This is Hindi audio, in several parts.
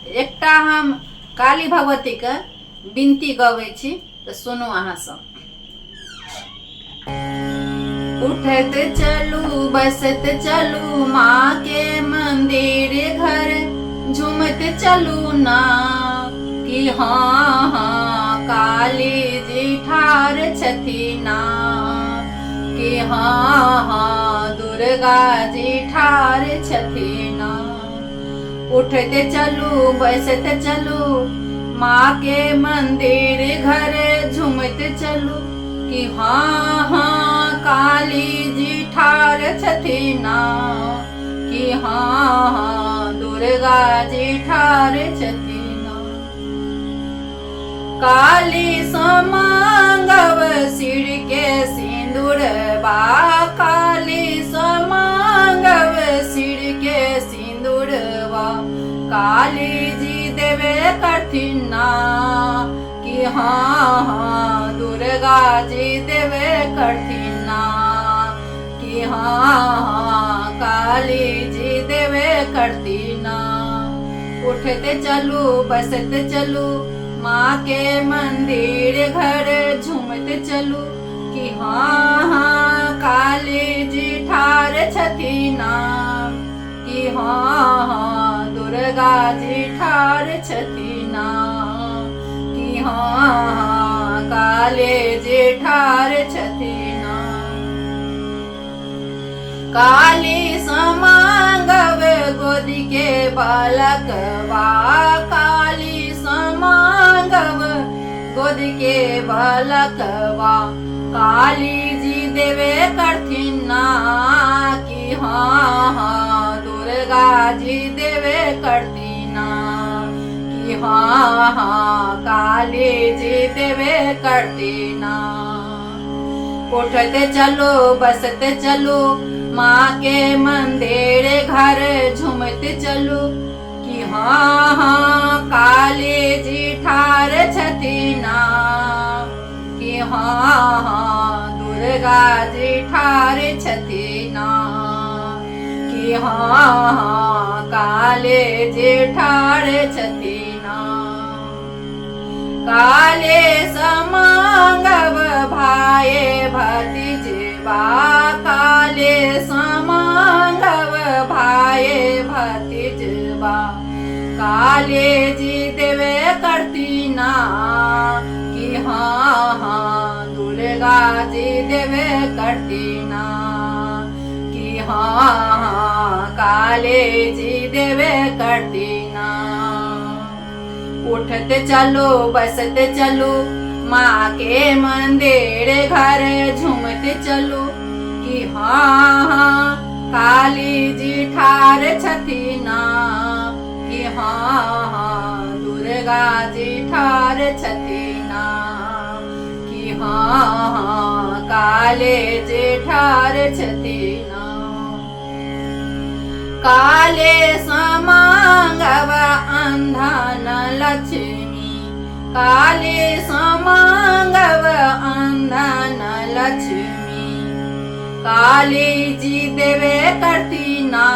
एकटा हम काली भगवती के विनती गबै छी तो सुनू अहाँ सब। उठत चलू बसत चलू माँ के मंदिर घर, झूमत चलू ना कि हाँ हाँ काली जी ठार छथिना, कि हाँ हाँ दुर्गा जी ठार छथिना। उठत चलू बसत चलू माँ के मंदिर घर, झूमत चलू कि हाँ हाँ काली जी ठार छथिना, कि हाँ हाँ दुर्गा जी ठार छथिना। काली समांगव सिर के सिंदूर बा, काली समांगव सिर के सिंदूर बा, काली जी देवे करथिना, कि हाँ हाँ दुर्गा जी देवे करथिना, कि हाँ हाँ काली जी देवे करथिना। उठते चलू बसते चलू माँ के मंदिर घर, झूमते चलू कि हाँ हाँ काली जी ठार छथिना, कि हाँ हाँ दुर्गा जी ठार छथिना, कि हाँ हाँ काली जी ठार छथिना। काली समांगव गोदी के बालक बा, काली समांगव गोदी के बालक बा, काली जी देवे करथिना, कि हाँ हाँ दुर्गा जी देवे करथिना, कि हाँ हाँ काली जी देवे करथिना। उठते चलो बसते चलो माँ के मंदिर घर, झूमते चलो कि हाँ हाँ काली जी ठार छथिना, कि हाँ हाँ दुर्गा जी ठार छथिना, कि हाँ हाँ काली जी ठार छथिना। काले समांगव भाये भतीजबा, काले समांगव भाये भतीजबा, काले जी देवे करथिना, कि हाँ हाँ दुर्गा जी देवे करथिना, कि हाँ हाँ काले जी देवे करथिना। उठते चलो बसते चलो माँ के मंदिर घर, झूमते चलो कि हाँ हाँ काली जी ठार छथिना, कि हाँ हाँ दुर्गा जी ठार छथिना, कि हाँ हाँ काली जी ठार छथिना। काले समांगव अंधन लक्ष्मी, काले समांगव अंधन लक्ष्मी, काली जी देवे करथिना,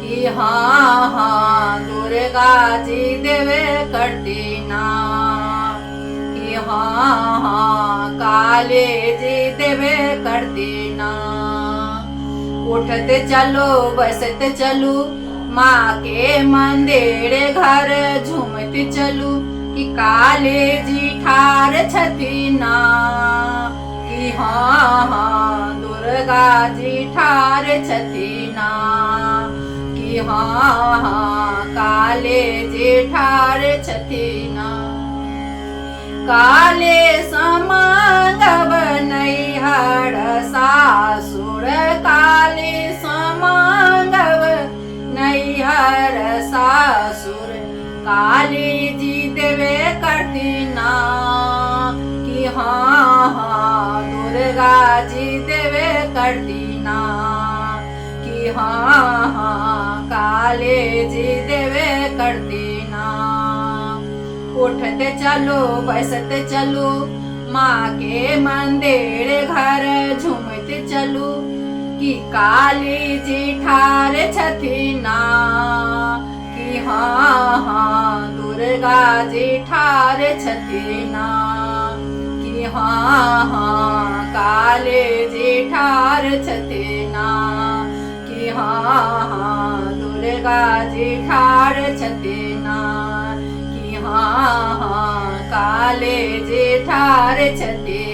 कि हाँ हाँ दुर्गा जी देवे करथिना, कि हाँ हाँ काली जी देवे करथिना। उठते चलो बसते चलो माँ के मंदिर घर, झूमते चलो कि काली जी ठार छथिना, कि हाँ हाँ दुर्गा जी ठार छथिना, कि हाँ हाँ काली जी ठार छथिना। काले समांगव नैहर सासुर, काले समांगव नैहर सासुर, काली जी देवे करथिना, कि हाँ हाँ दुर्गा जी देवे करथिना, कि हाँ हाँ काली जी देवे करथिना। उठते चलो बसते चलो माँ के मंदिर घर, झूमते चलो कि काली जी ठार छथिना, कि हाँ दुर्गा जी ठार छथिना कि हाँ हाँ काले जी ठार छथिना कि हाँ हाँ दुर्गा जी ठार छथिना कि हाँ हाँ काले जी ठार छथिना।